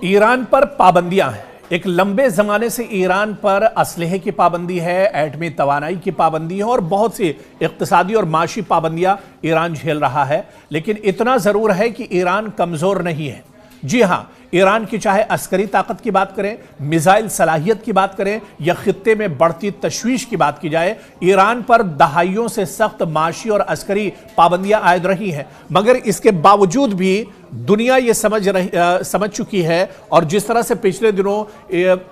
Iran पर पाबंदियां हैं। एक लंबे जमाने से ईरान पर असलहे की पाबंदी है, एटमी तवानाई की पाबंदी है और बहुत सी इक्तिसादी और माशी पाबंदियां ईरान झेल रहा है। लेकिन इतना जरूर है कि ईरान कमजोर नहीं है। जी हां, ईरान की चाहे अस्करी ताकत की बात करें, मिसाइल सलाहियत की बात करें या खित्ते में बढ़ती तशवीश की बात की जाए, ईरान पर दहाइयों से सख्त माशी और अस्करी पाबंदियां आयद रही हैं। मगर इसके बावजूद भी दुनिया ये समझ चुकी है। और जिस तरह से पिछले दिनों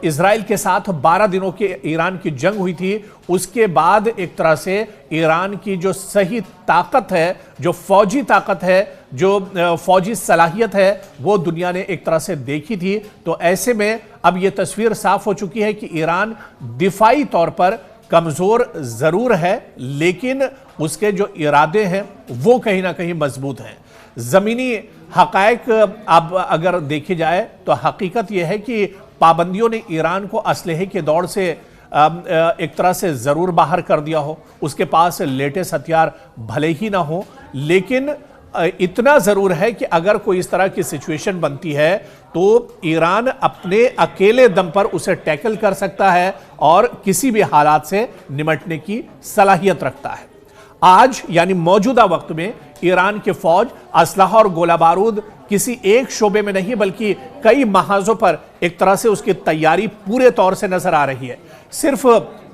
इजराइल के साथ 12 दिनों की ईरान की जंग हुई थी, उसके बाद एक तरह से ईरान की जो सही ताकत है, जो फौजी ताकत है, जो फौजी सलाहियत है, वो दुनिया ने एक तरह से देखी थी। तो ऐसे में अब यह तस्वीर साफ हो चुकी है कि ईरान दिफाई तौर पर कमजोर जरूर है, लेकिन उसके जो इरादे हैं वो कहीं ना कहीं मजबूत हैं। जमीनी हकायक अब अगर देखी जाए तो हकीकत यह है कि पाबंदियों ने ईरान को असलहे के दौर से एक तरह से जरूर बाहर कर दिया हो। उसके पास लेटेस्ट हथियार भले ही ना हो, लेकिन इतना जरूर है कि अगर कोई इस तरह की सिचुएशन बनती है तो ईरान अपने अकेले दम पर उसे टैकल कर सकता है और किसी भी हालात से निपटने की सलाहियत रखता है। आज यानी मौजूदा वक्त में ईरान की फौज असलहा और गोला बारूद किसी एक शोबे में नहीं बल्कि कई महाजों पर एक तरह से उसकी तैयारी पूरे तौर से नजर आ रही है। सिर्फ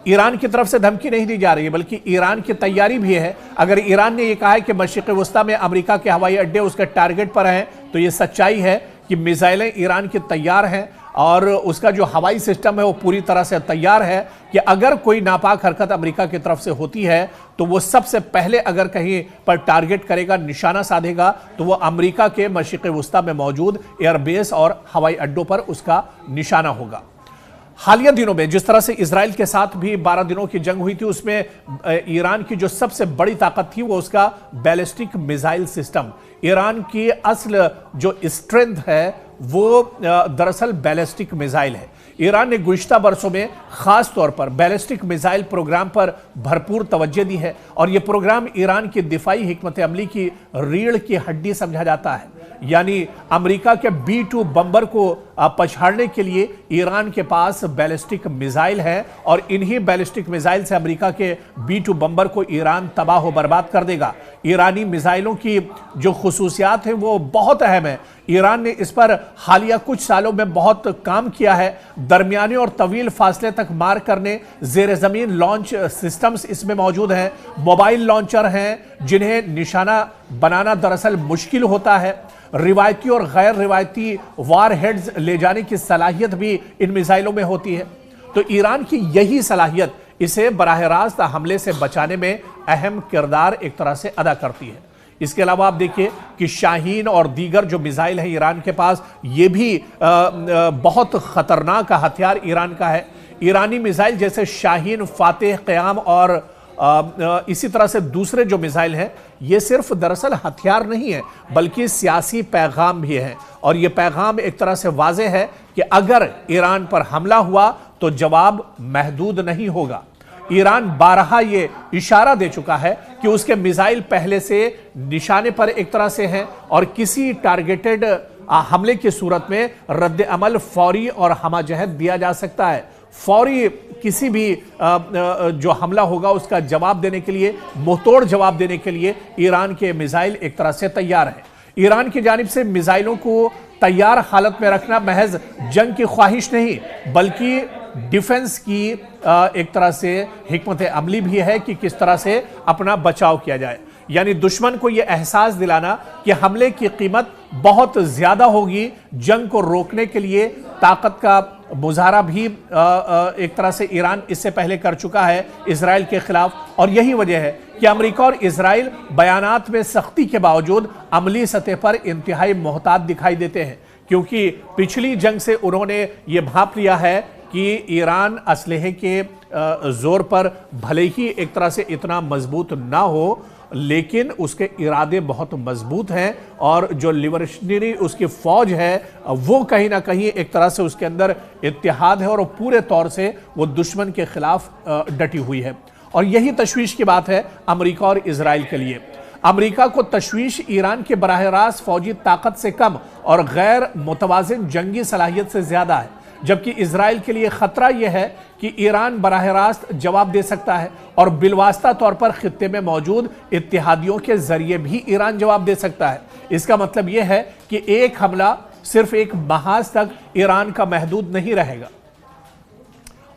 ईरान की तरफ से धमकी नहीं दी जा रही है, बल्कि ईरान की तैयारी भी है। अगर ईरान ने यह कहा है कि मशरिक़ वस्ता में अमेरिका के हवाई अड्डे उसके टारगेट पर हैं, तो यह सच्चाई है कि मिसाइलें ईरान की तैयार हैं और उसका जो हवाई सिस्टम है वो पूरी तरह से तैयार है कि अगर कोई नापाक हरकत अमेरिका की तरफ से होती है तो वो सबसे पहले अगर कहीं पर टारगेट करेगा, निशाना साधेगा, तो वो अमेरिका के मशरिक़ वस्ता में मौजूद एयरबेस और हवाई अड्डों पर उसका निशाना होगा। हालिया दिनों में जिस तरह से इजराइल के साथ भी 12 दिनों की जंग हुई थी, उसमें ईरान की जो सबसे बड़ी ताकत थी वो उसका बैलिस्टिक मिसाइल सिस्टम। ईरान की असल जो स्ट्रेंथ है वो दरअसल बैलिस्टिक मिसाइल है। ईरान ने गुज़िश्ता बरसों में खास तौर पर बैलिस्टिक मिसाइल प्रोग्राम पर भरपूर तवज्जो दी है और यह प्रोग्राम ईरान की दिफाई हिकमत अमली की रीढ़ की हड्डी समझा जाता है। यानी अमेरिका के B-2 बम्बर को पछाड़ने के लिए ईरान के पास बैलिस्टिक मिसाइल है और इन्हीं बैलिस्टिक मिसाइल से अमेरिका के B-2 बम्बर को ईरान तबाह व बर्बाद कर देगा। ईरानी मिसाइलों की जो खुसूसियात हैं वो बहुत अहम है। ईरान ने इस पर हालिया कुछ सालों में बहुत काम किया है। दरमियाने और तवील फासले तक मार करने जेर जमीन लॉन्च सिस्टम्स इसमें मौजूद हैं। मोबाइल लॉन्चर हैं जिन्हें निशाना बनाना दरअसल मुश्किल होता है। रिवायती और गैर रिवायती वार हेड्स ले जाने की सलाहियत भी इन मिसाइलों में होती है। तो ईरान की यही सलाहियत इसे बराह रास्त हमले से बचाने में अहम किरदार एक तरह से अदा करती है। इसके अलावा आप देखिए कि शाहीन और दीगर जो मिसाइल है ईरान के पास, ये भी बहुत खतरनाक हथियार ईरान का है। ईरानी मिसाइल जैसे शाहीन, फातेह, क़याम और इसी तरह से दूसरे जो मिसाइल हैं, ये सिर्फ दरअसल हथियार नहीं है बल्कि सियासी पैगाम भी है। और ये पैगाम एक तरह से वाज़ेह है कि अगर ईरान पर हमला हुआ तो जवाब महदूद नहीं होगा। ईरान बारहा ये इशारा दे चुका है कि उसके मिसाइल पहले से निशाने पर एक तरह से हैं और किसी टारगेटेड हमले की सूरत में रद्द अमल फौरी और हमाजहत दिया जा सकता है। फौरी किसी भी जो हमला होगा उसका जवाब देने के लिए, मुंहतोड़ जवाब देने के लिए ईरान के मिसाइल एक तरह से तैयार है। ईरान की जानिब से मिसाइलों को तैयार हालत में रखना महज जंग की ख्वाहिश नहीं बल्कि डिफेंस की एक तरह से हिकमत अमली भी है कि किस तरह से अपना बचाव किया जाए। यानी दुश्मन को यह एहसास दिलाना कि हमले की कीमत बहुत ज्यादा होगी। जंग को रोकने के लिए ताकत का मुजाहरा भी एक तरह से ईरान इससे पहले कर चुका है इजराइल के खिलाफ। और यही वजह है कि अमेरिका और इजराइल बयानात में सख्ती के बावजूद अमली सतह पर इंतहाई मोहतात दिखाई देते हैं, क्योंकि पिछली जंग से उन्होंने ये भांप लिया है कि ईरान असलहे के जोर पर भले ही एक तरह से इतना मजबूत ना हो, लेकिन उसके इरादे बहुत मजबूत हैं और जो लिबरेशनरी उसकी फौज है वो कहीं ना कहीं एक तरह से उसके अंदर इत्तेहाद है और पूरे तौर से वो दुश्मन के खिलाफ डटी हुई है। और यही तशवीश की बात है अमेरिका और इजराइल के लिए। अमेरिका को तशवीश ईरान के बराह रास्त फौजी ताकत से कम और गैर मुतवाजिन जंगी सलाहियत से ज्यादा है, जबकि इजराइल के लिए खतरा यह है कि ईरान बराह रास्त जवाब दे सकता है और बिलवास्ता तौर पर खित्ते में मौजूद इत्तेहादियों के जरिए भी ईरान जवाब दे सकता है। इसका मतलब यह है कि एक हमला सिर्फ एक महाज तक ईरान का महदूद नहीं रहेगा।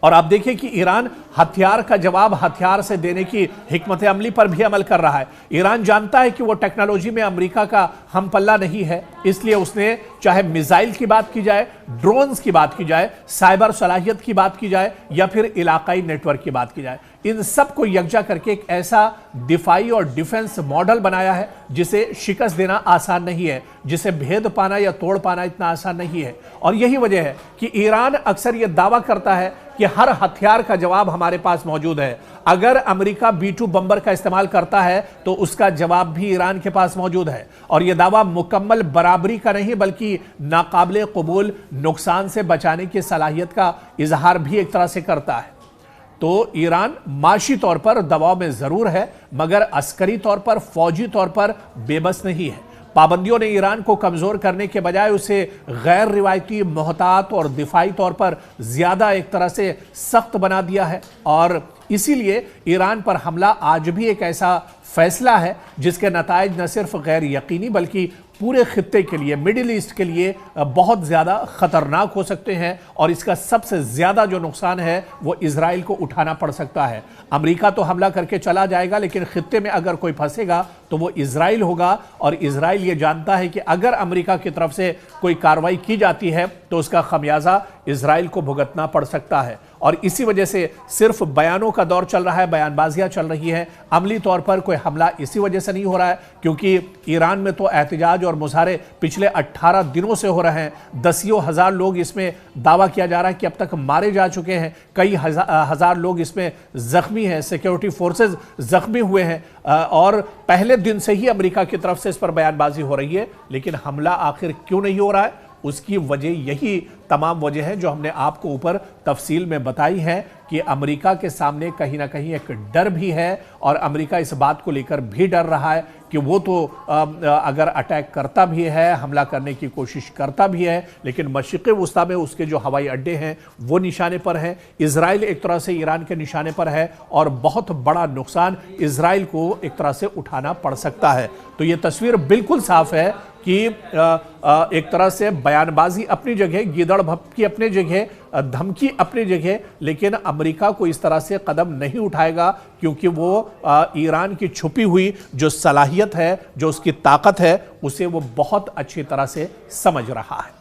और आप देखिए कि ईरान हथियार का जवाब हथियार से देने की हिकमत अमली पर भी अमल कर रहा है। ईरान जानता है कि वो टेक्नोलॉजी में अमेरिका का हम पल्ला नहीं है, इसलिए उसने चाहे मिसाइल की बात की जाए, ड्रोन्स की बात की जाए, साइबर सलाहियत की बात की जाए या फिर इलाकाई नेटवर्क की बात की जाए, इन सब को यकजा करके एक ऐसा दिफाई और डिफेंस मॉडल बनाया है जिसे शिकस्त देना आसान नहीं है, जिसे भेद पाना या तोड़ पाना इतना आसान नहीं है। और यही वजह है कि ईरान अक्सर यह दावा करता है कि हर हथियार का जवाब हमारे पास मौजूद है। अगर अमेरिका B-2 बम्बर का इस्तेमाल करता है तो उसका जवाब भी ईरान के पास मौजूद है। और यह दावा मुकम्मल बराबरी का नहीं बल्कि नाकाबिले कबूल नुकसान से बचाने की सलाहियत का इजहार भी एक तरह से करता है। तो ईरान माशी तौर पर दबाव में जरूर है, मगर अस्करी तौर पर, फौजी तौर पर बेबस नहीं है। पाबंदियों ने ईरान को कमजोर करने के बजाय उसे गैर रिवायती, मोहतात और दिफाई तौर पर ज्यादा एक तरह से सख्त बना दिया है। और इसीलिए ईरान पर हमला आज भी एक ऐसा फैसला है जिसके नताइज न सिर्फ गैर यकीनी बल्कि पूरे खित्ते के लिए, मिडिल ईस्ट के लिए बहुत ज्यादा खतरनाक हो सकते हैं। और इसका सबसे ज्यादा जो नुकसान है वो इजराइल को उठाना पड़ सकता है। अमेरिका तो हमला करके चला जाएगा, लेकिन खित्ते में अगर कोई फंसेगा तो वो इजराइल होगा। और इजराइल ये जानता है कि अगर अमेरिका की तरफ से कोई कार्रवाई की जाती है तो उसका खमियाजा इजराइल को भुगतना पड़ सकता है। और इसी वजह से सिर्फ बयानों का दौर चल रहा है, बयानबाजियां चल रही हैं, अमली तौर पर कोई हमला इसी वजह से नहीं हो रहा है क्योंकि ईरान में तो एहतजाज और मुजाहरे पिछले 18 दिनों से हो रहे हैं। दसियों हजार लोग इसमें दावा किया जा रहा है कि अब तक मारे जा चुके हैं, कई हजार लोग इसमें जख्मी हैं, सिक्योरिटी फोर्सेज जख्मी हुए हैं। और पहले दिन से ही अमेरिका की तरफ से इस पर बयानबाजी हो रही है, लेकिन हमला आखिर क्यों नहीं हो रहा है उसकी वजह यही तमाम वजह है जो हमने आपको ऊपर तफसील में बताई है कि अमेरिका के सामने कहीं ना कहीं एक डर भी है। और अमेरिका इस बात को लेकर भी डर रहा है कि वो तो अगर अटैक करता भी है, हमला करने की कोशिश करता भी है, लेकिन मशरिक़ वुस्ता में उसके जो हवाई अड्डे हैं वो निशाने पर हैं। इजराइल एक तरह से ईरान के निशाने पर है और बहुत बड़ा नुकसान इजराइल को एक तरह से उठाना पड़ सकता है। तो ये तस्वीर बिल्कुल साफ है कि एक तरह से बयानबाजी अपनी जगह, गीदड़ भपकी अपनी जगह, धमकी अपनी जगह, लेकिन अमेरिका को इस तरह से कदम नहीं उठाएगा क्योंकि वो ईरान की छुपी हुई जो सलाहियत है, जो उसकी ताकत है, उसे वो बहुत अच्छी तरह से समझ रहा है।